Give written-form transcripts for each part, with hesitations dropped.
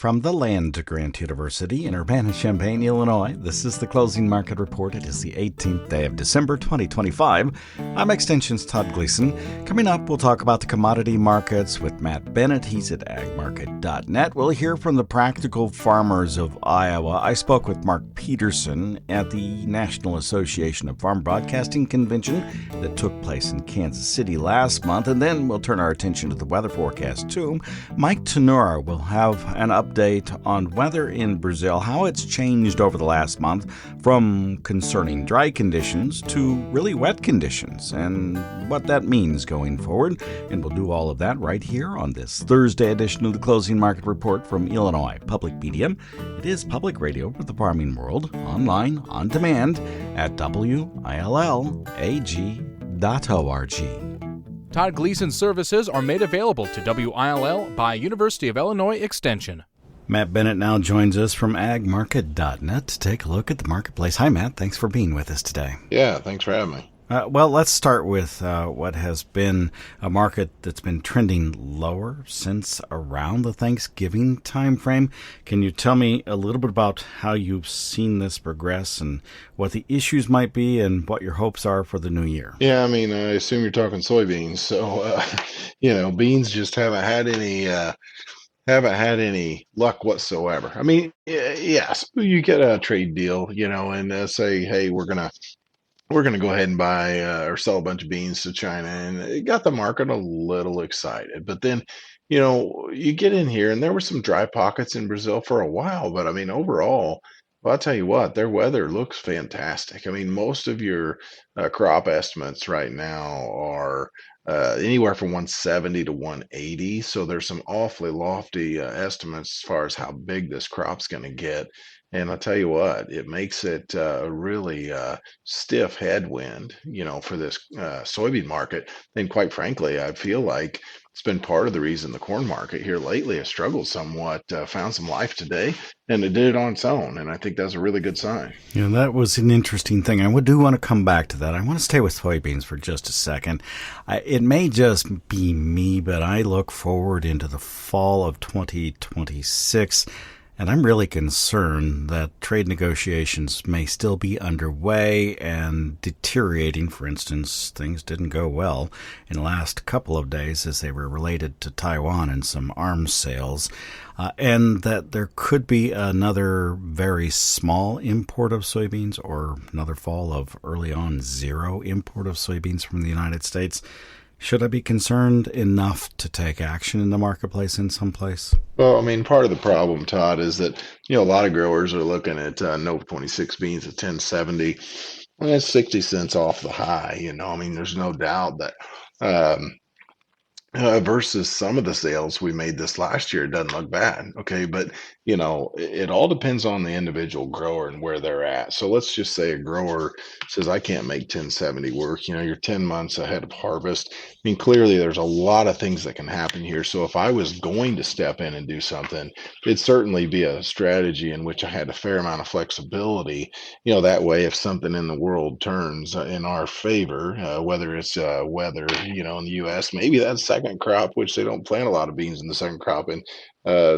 From the land grant University in Urbana-Champaign, Illinois, this is the Closing Market Report. It is the 18th day of December, 2025. I'm Extension's Todd Gleason. Coming up, we'll talk about the commodity markets with Matt Bennett. He's at agmarket.net. We'll hear from the practical farmers of Iowa. I spoke with Mark Peterson at the National Association of Farm Broadcasting Convention that took place in Kansas City last month. And then we'll turn our attention to the weather forecast, too. Mike Tannura will have an update on weather in Brazil, how it's changed over the last month from concerning dry conditions to really wet conditions, and what that means going forward. And we'll do all of that right here on this Thursday edition of the Closing Market Report from Illinois Public Media. It is public radio for the farming world, online, on demand at WILLAG.org. Todd Gleason services are made available to WILL by University of Illinois Extension. Matt Bennett now joins us from agmarket.net to take a look at the marketplace. Hi, Matt. Thanks for being with us today. Yeah, thanks for having me. Well, let's start with what has been a market that's been trending lower since around the Thanksgiving timeframe. Can you tell me a little bit about how you've seen this progress and what the issues might be and what your hopes are for the new year? Yeah, I mean, I assume you're talking soybeans. So, beans just haven't had any luck whatsoever. I mean, yes, you get a trade deal, and say, hey, we're gonna go ahead and buy or sell a bunch of beans to China, and it got the market a little excited. But then, you get in here, and there were some dry pockets in Brazil for a while. But I mean, overall, well, I'll tell you what, their weather looks fantastic. I mean, most of your crop estimates right now are anywhere from 170 to 180. So there's some awfully lofty estimates as far as how big this crop's going to get. And I'll tell you what, it makes it a really stiff headwind, for this soybean market. And quite frankly, I feel like it's been part of the reason the corn market here lately has struggled somewhat, found some life today, and it did it on its own. And I think that's a really good sign. Yeah, that was an interesting thing. I do want to come back to that. I want to stay with soybeans for just a second. It may just be me, but I look forward into the fall of 2026. And I'm really concerned that trade negotiations may still be underway and deteriorating. For instance, things didn't go well in the last couple of days as they were related to Taiwan and some arms sales, and that there could be another very small import of soybeans or another fall of early on zero import of soybeans from the United States. Should I be concerned enough to take action in the marketplace in some place? Well, I mean, part of the problem, Todd, is that, a lot of growers are looking at Nova 26 beans at 1070. And that's 60 cents off the high, I mean, there's no doubt that versus some of the sales we made this last year, it doesn't look bad. Okay. But, it all depends on the individual grower and where they're at. So let's just say a grower says, I can't make 1070 work. You're 10 months ahead of harvest. I mean, clearly there's a lot of things that can happen here. So if I was going to step in and do something, it'd certainly be a strategy in which I had a fair amount of flexibility. That way, if something in the world turns in our favor, whether it's weather, in the U.S., maybe that second crop, which they don't plant a lot of beans in the second crop in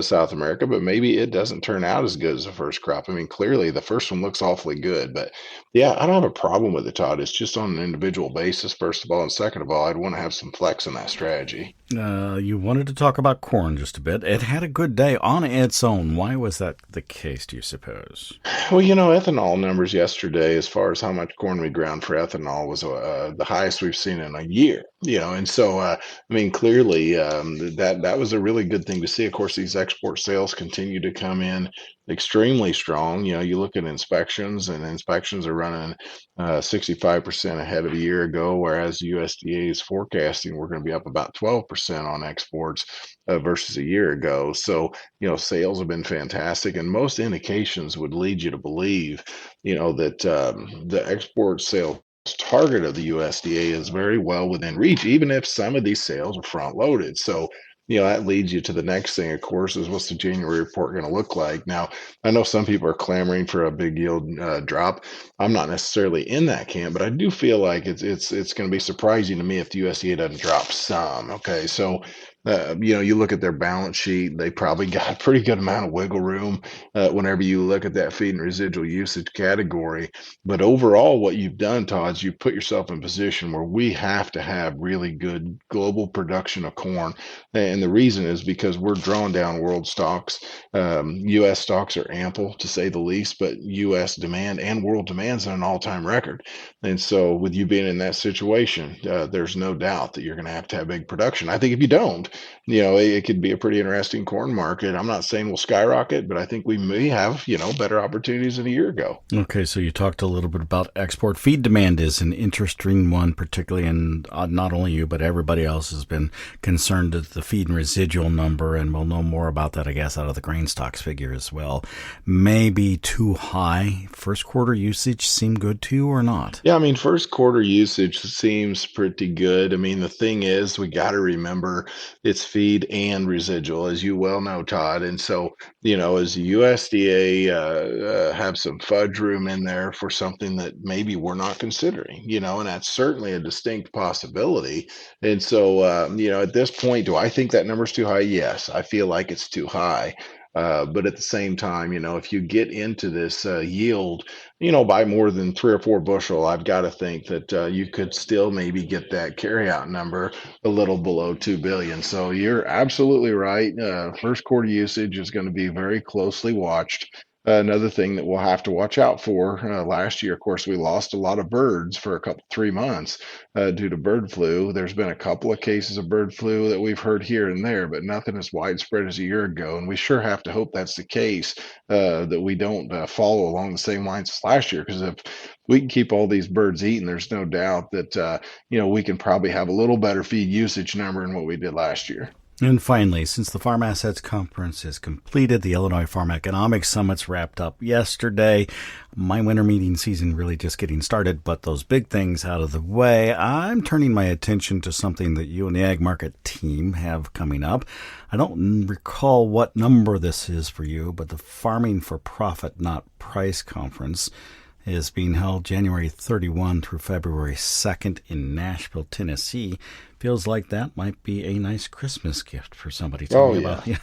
South America, but maybe it doesn't turn out as good as the first crop. I mean, clearly the first one looks awfully good, but yeah, I don't have a problem with it, Todd. It's just on an individual basis, first of all, and second of all, I'd want to have some flex in that strategy. You wanted to talk about corn just a bit. It had a good day on its own. Why was that the case, do you suppose? Well, ethanol numbers yesterday, as far as how much corn we ground for ethanol, was the highest we've seen in a year. And so, I mean, clearly that was a really good thing to see. Of course, these export sales continue to come in extremely strong. You look at inspections, and inspections are running 65% ahead of a year ago, whereas USDA is forecasting we're going to be up about 12% on exports versus a year ago. So, sales have been fantastic, and most indications would lead you to believe, that the export sales target of the USDA is very well within reach, even if some of these sales are front loaded. So, that leads you to the next thing, of course, is what's the January report going to look like? Now, I know some people are clamoring for a big yield drop. I'm not necessarily in that camp, but I do feel like it's going to be surprising to me if the USDA doesn't drop some. Okay, so You look at their balance sheet, they probably got a pretty good amount of wiggle room whenever you look at that feed and residual usage category. But overall, what you've done, Todd, is you've put yourself in a position where we have to have really good global production of corn. And the reason is because we're drawing down world stocks. U.S. stocks are ample, to say the least, but U.S. demand and world demand's at an all-time record. And so, with you being in that situation, there's no doubt that you're going to have big production. I think if you don't, it could be a pretty interesting corn market. I'm not saying we'll skyrocket, but I think we may have, better opportunities than a year ago. Okay, so you talked a little bit about export. Feed demand is an interesting one, particularly, and not only you, but everybody else has been concerned with the feed and residual number, and we'll know more about that, I guess, out of the grain stocks figure as well. Maybe too high. First quarter usage seem good to you or not? Yeah, I mean, first quarter usage seems pretty good. I mean, the thing is, we got to remember it's feed and residual, as you well know, Todd. And so, as the USDA have some fudge room in there for something that maybe we're not considering, and that's certainly a distinct possibility. And so, at this point, do I think that number's too high? Yes, I feel like it's too high. But at the same time, if you get into this yield, by more than 3 or 4 bushel, I've got to think that you could still maybe get that carryout number a little below 2 billion. So you're absolutely right. First quarter usage is going to be very closely watched. Another thing that we'll have to watch out for, last year, of course, we lost a lot of birds for 3 months due to bird flu. There's been a couple of cases of bird flu that we've heard here and there, but nothing as widespread as a year ago. And we sure have to hope that's the case, that we don't follow along the same lines as last year. Because if we can keep all these birds eaten, there's no doubt that we can probably have a little better feed usage number than what we did last year. And finally, since the Farm Assets Conference is completed, the Illinois Farm Economics Summit's wrapped up yesterday. My winter meeting season really just getting started, but those big things out of the way, I'm turning my attention to something that you and the Ag Market team have coming up. I don't recall what number this is for you, but the Farming for Profit, Not Price Conference is being held January 31 through February 2nd in Nashville, Tennessee. Feels like that might be a nice Christmas gift for somebody. Tell me about. Yeah.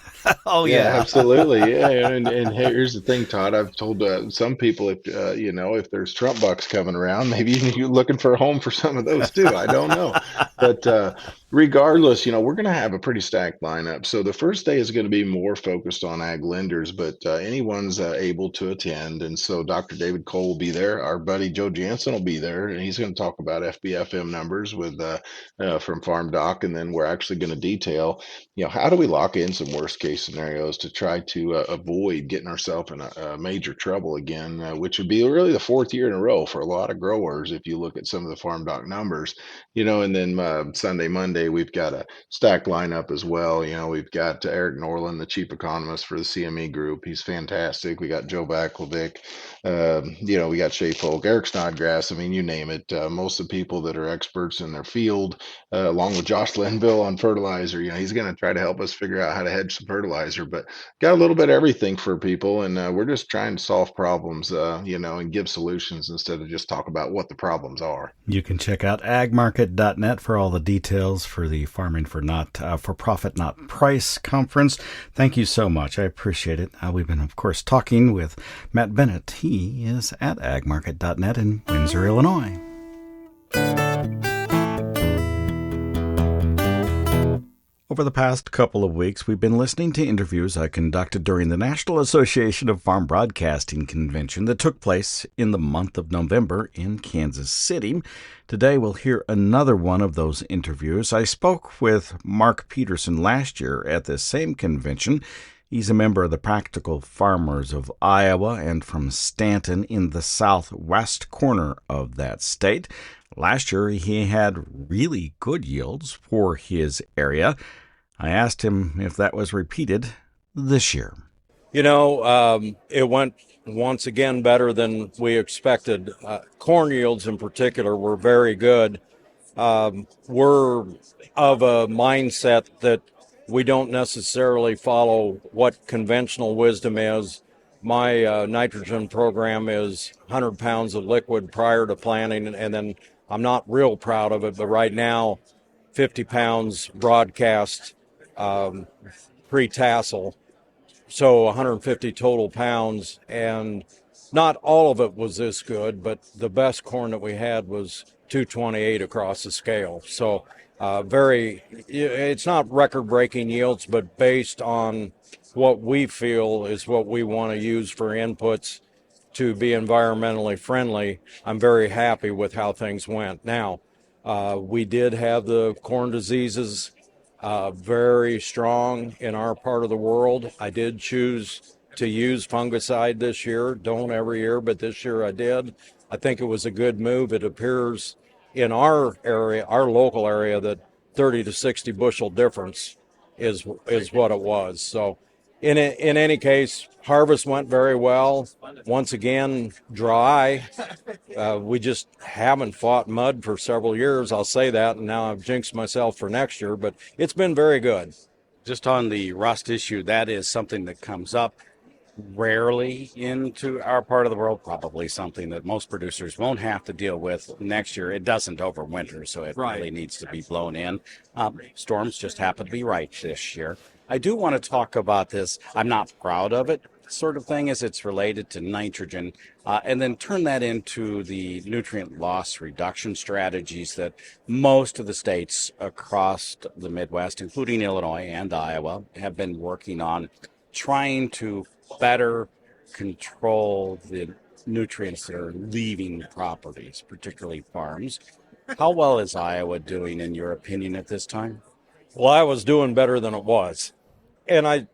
Oh yeah, absolutely. Yeah, and here's the thing, Todd. I've told some people if there's Trump bucks coming around, maybe you're looking for a home for some of those too. I don't know, but regardless, we're going to have a pretty stacked lineup. So the first day is going to be more focused on ag lenders, but anyone's able to attend. And so Dr. David Cole will be there. Our buddy Joe Jansen will be there, and he's going to talk about FBFM numbers with from FarmDoc, and then we're actually going to detail, how do we lock in some worst case scenarios to try to avoid getting ourselves in a major trouble again, which would be really the fourth year in a row for a lot of growers if you look at some of the FarmDoc numbers, and then Sunday, Monday, we've got a stacked lineup as well. We've got Eric Norland, the chief economist for the CME Group. He's fantastic. We got Joe Baklovic. We got Shay Folk, Eric Snodgrass. I mean, you name it. Most of the people that are experts in their field, along with Josh Linville on fertilizer. He's going to try to help us figure out how to hedge some fertilizer, but got a little bit of everything for people. And we're just trying to solve problems, and give solutions instead of just talk about what the problems are. You can check out agmarket.net for all the details for the Farming for Profit, Not Price conference. Thank you so much. I appreciate it. We've been, of course, talking with Matt Bennett. He is at agmarket.net in Windsor, Illinois. Over the past couple of weeks, we've been listening to interviews I conducted during the National Association of Farm Broadcasting convention that took place in the month of November in Kansas City. Today, we'll hear another one of those interviews. I spoke with Mark Peterson last year at this same convention. He's a member of the Practical Farmers of Iowa and from Stanton in the southwest corner of that state. Last year, he had really good yields for his area. I asked him if that was repeated this year. It went once again better than we expected. Corn yields in particular were very good. We're of a mindset that we don't necessarily follow what conventional wisdom is. My nitrogen program is 100 pounds of liquid prior to planting, and then I'm not real proud of it, but right now 50 pounds broadcast pre-tassel, so 150 total pounds, and not all of it was this good, but the best corn that we had was 228 across the scale. So it's not record-breaking yields, but based on what we feel is what we want to use for inputs to be environmentally friendly, I'm very happy with how things went. Now, we did have the corn diseases very strong in our part of the world. I did choose to use fungicide this year. Don't every year, but this year I did. I think it was a good move. It appears in our area, our local area, that 30 to 60 bushel difference is what it was. So in any case, harvest went very well. Once again, dry. We just haven't fought mud for several years. I'll say that, and now I've jinxed myself for next year, but it's been very good. Just on the rust issue, that is something that comes up rarely into our part of the world, probably something that most producers won't have to deal with next year. It doesn't overwinter, so it really needs to be blown in. Storms just happen to be right this year. I do want to talk about this. I'm not proud of it, sort of thing, as it's related to nitrogen, and then turn that into the nutrient loss reduction strategies that most of the states across the Midwest, including Illinois and Iowa, have been working on, trying to better control the nutrients that are leaving properties, particularly farms. How well is Iowa doing, in your opinion, at this time? Well, I was doing better than it was. And I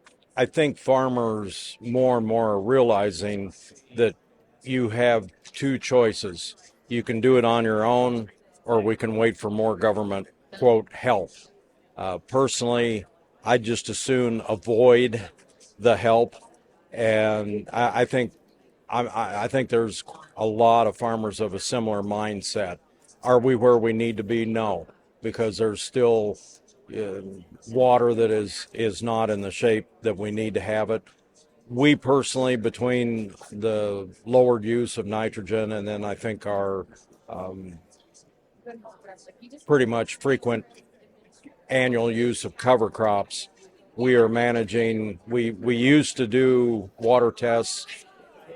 think farmers more and more are realizing that you have two choices. You can do it on your own, or we can wait for more government, quote, help. Personally, I'd just as soon avoid the help. And I think there's a lot of farmers of a similar mindset. Are we where we need to be? No, because there's still water that is not in the shape that we need to have it. We personally, between the lowered use of nitrogen and then I think our pretty much frequent annual use of cover crops, we are managing. We used to do water tests.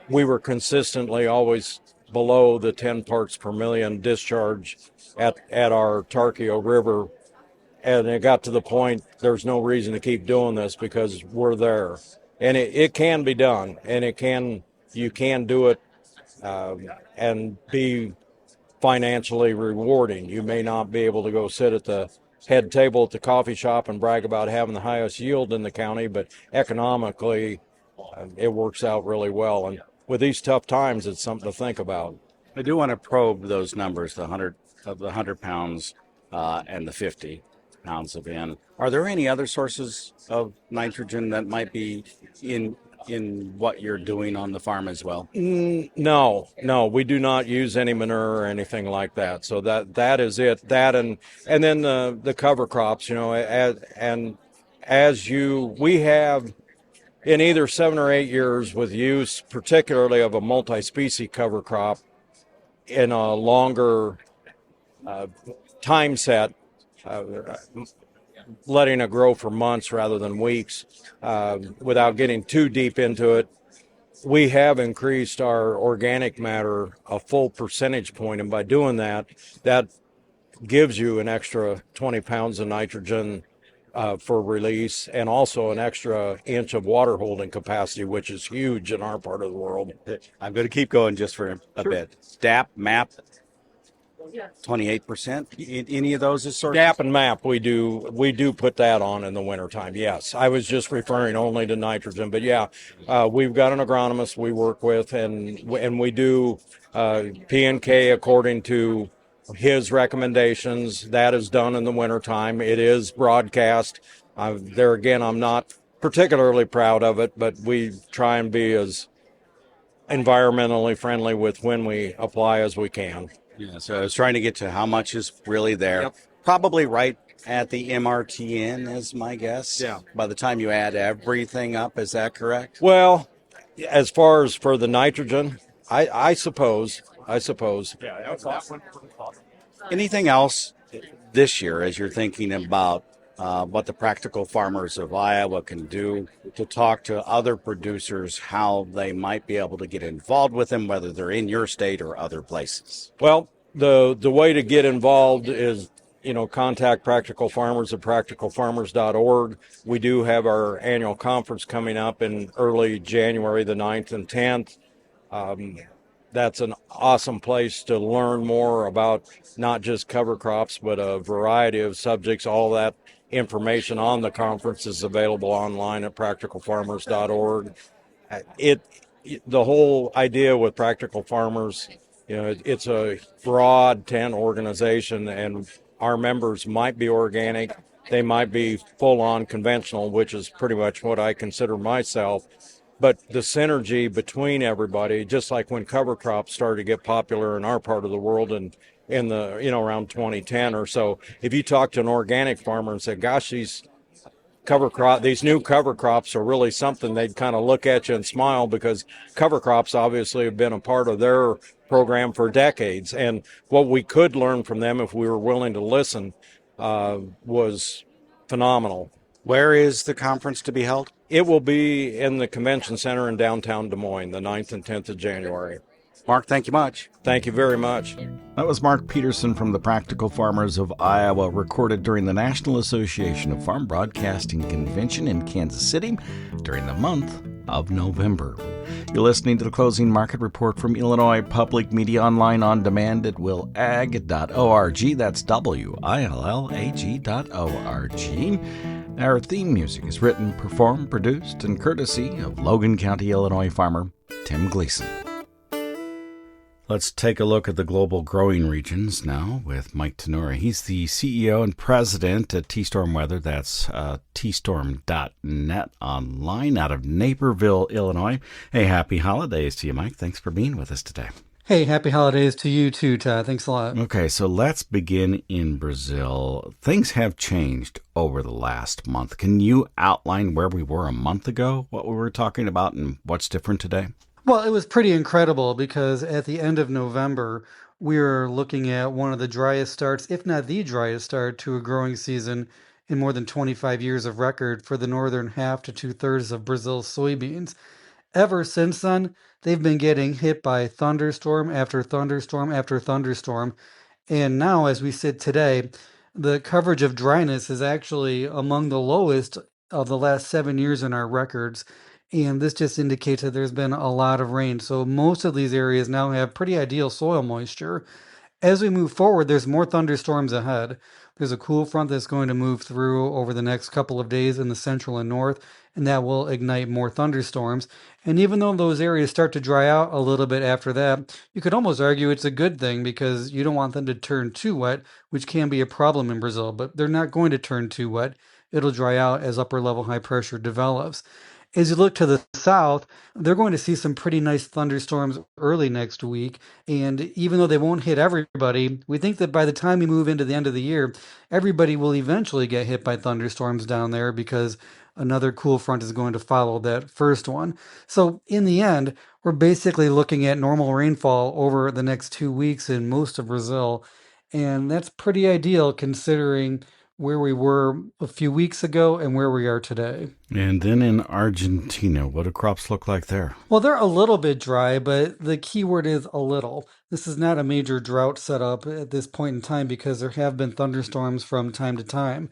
We were consistently always below the 10 parts per million discharge at our Tarkio River. And it got to the point there's no reason to keep doing this because we're there. And it can be done, and you can do it and be financially rewarding. You may not be able to go sit at the head table at the coffee shop and brag about having the highest yield in the county, but economically it works out really well. And with these tough times, it's something to think about. I do want to probe those numbers, the 100 pounds and the 50 pounds of N. Are there any other sources of nitrogen that might be in what you're doing on the farm as well? No, we do not use any manure or anything like that. So that is it. That and then the cover crops, we have in either 7 or 8 years with use, particularly of a multi-species cover crop in a longer time set, letting it grow for months rather than weeks, without getting too deep into it. We have increased our organic matter a full percentage point, and by doing that gives you an extra 20 pounds of nitrogen for release, and also an extra inch of water holding capacity, which is huge in our part of the world. I'm going to keep going just for a bit. DAP, MAP, 28%. Any of those is sort of DAP and MAP, we do put that on in the wintertime. Yes, I was just referring only to nitrogen, but yeah, we've got an agronomist we work with, and we do P&K according to his recommendations. That is done in the wintertime. It is broadcast. There again, I'm not particularly proud of it, but we try and be as environmentally friendly with when we apply as we can. Yeah, so I was trying to get to how much is really there. Yep. Probably right at the MRTN is my guess. Yeah. By the time you add everything up, is that correct? Well, as far as for the nitrogen, I suppose. Anything else this year as you're thinking about what the practical farmers of Iowa can do to talk to other producers how they might be able to get involved with them, whether they're in your state or other places. Well, the way to get involved is, contact Practical Farmers at practicalfarmers.org. We do have our annual conference coming up in early January, the 9th and 10th. That's an awesome place to learn more about not just cover crops, but a variety of subjects. All that information on the conference is available online at practicalfarmers.org. It the whole idea with Practical Farmers, it's a broad tent organization, and our members might be organic, they might be full-on conventional, which is pretty much what I consider myself. But the synergy between everybody, just like when cover crops started to get popular in our part of the world and in the around 2010 or so, if you talk to an organic farmer and say, "Gosh, these new cover crops are really something," they'd kind of look at you and smile, because cover crops obviously have been a part of their program for decades. And what we could learn from them, if we were willing to listen, was phenomenal. Where is the conference to be held? It will be in the convention center in downtown Des Moines, the 9th and 10th of January. Mark, thank you much. Thank you very much. That was Mark Peterson from the Practical Farmers of Iowa, recorded during the National Association of Farm Broadcasting Convention in Kansas City during the month of November. You're listening to the Closing Market Report from Illinois Public Media, online on demand at willag.org. That's WILLAG.org. Our theme music is written, performed, produced, and courtesy of Logan County, Illinois farmer Tim Gleason. Let's take a look at the global growing regions now with Mike Tannura. He's the CEO and president at T-Storm Weather. That's tstorm.net, online out of Naperville, Illinois. Hey, happy holidays to you, Mike. Thanks for being with us today. Hey, happy holidays to you too, Todd. Thanks a lot. Okay, so let's begin in Brazil. Things have changed over the last month. Can you outline where we were a month ago, what we were talking about, and what's different today? Well, it was pretty incredible because at the end of November, we were looking at one of the driest starts, if not the driest start, to a growing season in more than 25 years of record for the northern half to two-thirds of Brazil's soybeans. Ever since then, they've been getting hit by thunderstorm after thunderstorm after thunderstorm. And now, as we sit today, the coverage of dryness is actually among the lowest of the last 7 years in our records. And this just indicates that there's been a lot of rain. So most of these areas now have pretty ideal soil moisture. As we move forward, there's more thunderstorms ahead. There's a cool front that's going to move through over the next couple of days in the central and north, and that will ignite more thunderstorms. And even though those areas start to dry out a little bit after that, you could almost argue it's a good thing because you don't want them to turn too wet, which can be a problem in Brazil, but they're not going to turn too wet. It'll dry out as upper level high pressure develops. As you look to the south, they're going to see some pretty nice thunderstorms early next week. And even though they won't hit everybody, we think that by the time we move into the end of the year, everybody will eventually get hit by thunderstorms down there because another cool front is going to follow that first one. So in the end, we're basically looking at normal rainfall over the next 2 weeks in most of Brazil. And that's pretty ideal considering where we were a few weeks ago and where we are today. And then in Argentina, what do crops look like there? Well, they're a little bit dry, but the key word is a little. This is not a major drought setup at this point in time because there have been thunderstorms from time to time.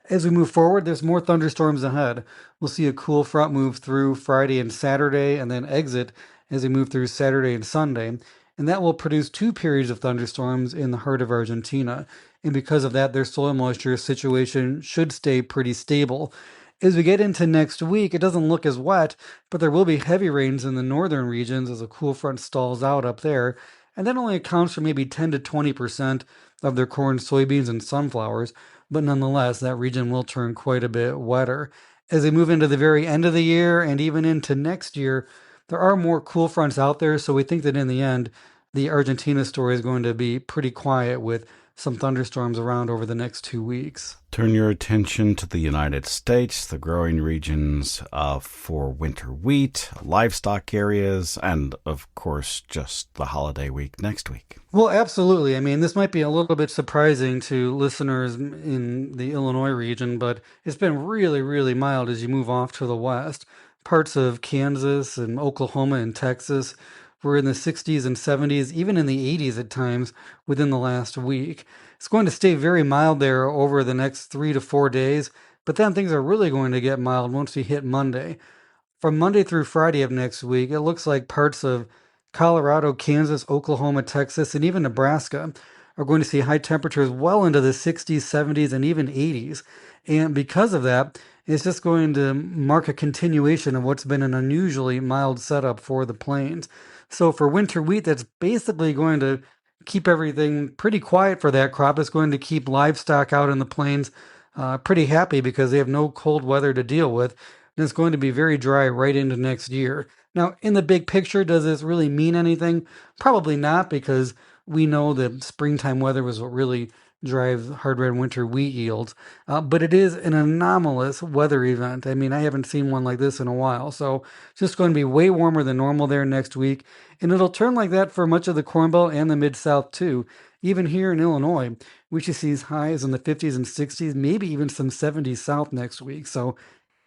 As we move forward, there's more thunderstorms ahead. We'll see a cool front move through Friday and Saturday and then exit as we move through Saturday and Sunday. And that will produce 2 periods of thunderstorms in the heart of Argentina. And because of that, their soil moisture situation should stay pretty stable. As we get into next week, it doesn't look as wet, but there will be heavy rains in the northern regions as a cool front stalls out up there. And that only accounts for maybe 10 to 20% of their corn, soybeans, and sunflowers. But nonetheless, that region will turn quite a bit wetter. As they move into the very end of the year and even into next year, there are more cool fronts out there. So we think that in the end, the Argentina story is going to be pretty quiet with some thunderstorms around over the next 2 weeks. Turn your attention to the United States, the growing regions for winter wheat, livestock areas, and, of course, just the holiday week next week. Well, absolutely. I mean, this might be a little bit surprising to listeners in the Illinois region, but it's been really, really mild as you move off to the west. Parts of Kansas and Oklahoma and Texas were in the 60s and 70s, even in the 80s at times within the last week. It's going to stay very mild there over the next 3 to 4 days, but then things are really going to get mild once we hit Monday. From Monday through Friday of next week, it looks like parts of Colorado, Kansas, Oklahoma, Texas, and even Nebraska are going to see high temperatures well into the 60s, 70s, and even 80s. And because of that, it's just going to mark a continuation of what's been an unusually mild setup for the plains. So for winter wheat, that's basically going to keep everything pretty quiet for that crop. It's going to keep livestock out in the plains pretty happy because they have no cold weather to deal with. And it's going to be very dry right into next year. Now, in the big picture, does this really mean anything? Probably not, because we know that springtime weather was what really drives hard red winter wheat yields. But it is an anomalous weather event. I mean, I haven't seen one like this in a while. So it's just going to be way warmer than normal there next week. And it'll turn like that for much of the Corn Belt and the Mid-South, too. Even here in Illinois, we should see highs in the 50s and 60s, maybe even some 70s south next week. So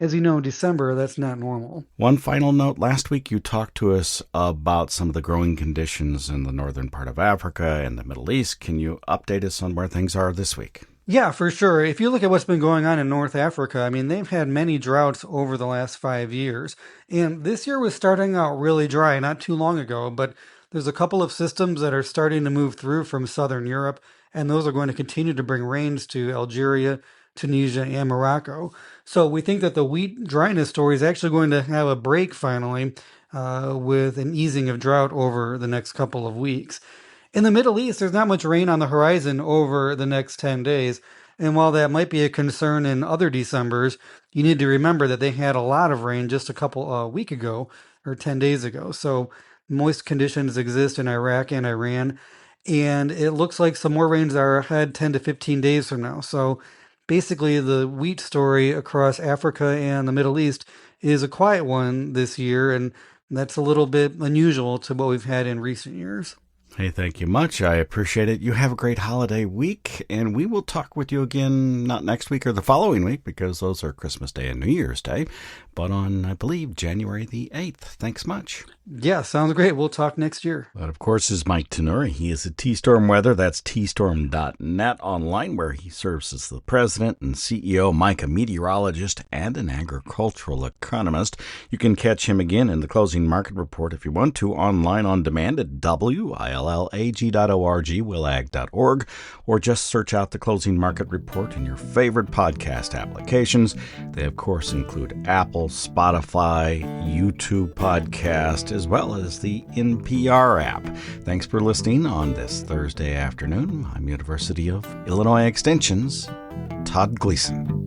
as you know, in December, that's not normal. One final note. Last week you talked to us about some of the growing conditions in the northern part of Africa and the Middle East. Can you update us on where things are this week? Yeah, for sure. If you look at what's been going on in North Africa, I mean, they've had many droughts over the last 5 years. And this year was starting out really dry not too long ago, but there's a couple of systems that are starting to move through from southern Europe, and those are going to continue to bring rains to Algeria, Tunisia, and Morocco. So we think that the wheat dryness story is actually going to have a break finally with an easing of drought over the next couple of weeks. In the Middle East, there's not much rain on the horizon over the next 10 days. And while that might be a concern in other Decembers, you need to remember that they had a lot of rain just a couple week ago or 10 days ago. So moist conditions exist in Iraq and Iran. And it looks like some more rains are ahead 10 to 15 days from now. So basically, the wheat story across Africa and the Middle East is a quiet one this year, and that's a little bit unusual to what we've had in recent years. Hey, thank you much. I appreciate it. You have a great holiday week, and we will talk with you again, not next week or the following week, because those are Christmas Day and New Year's Day, but on, I believe, January the 8th. Thanks much. Yeah, sounds great. We'll talk next year. That, of course, is Mike Tannura. He is at T-Storm Weather. That's tstorm.net online, where he serves as the president and CEO, Mike, a meteorologist and an agricultural economist. You can catch him again in the Closing Market Report if you want to, online on demand at willag.org, willag.org, or just search out the Closing Market Report in your favorite podcast applications. They, of course, include Apple, Spotify, YouTube podcast, as well as the NPR app. Thanks for listening on this Thursday afternoon. I'm University of Illinois Extension's Todd Gleason.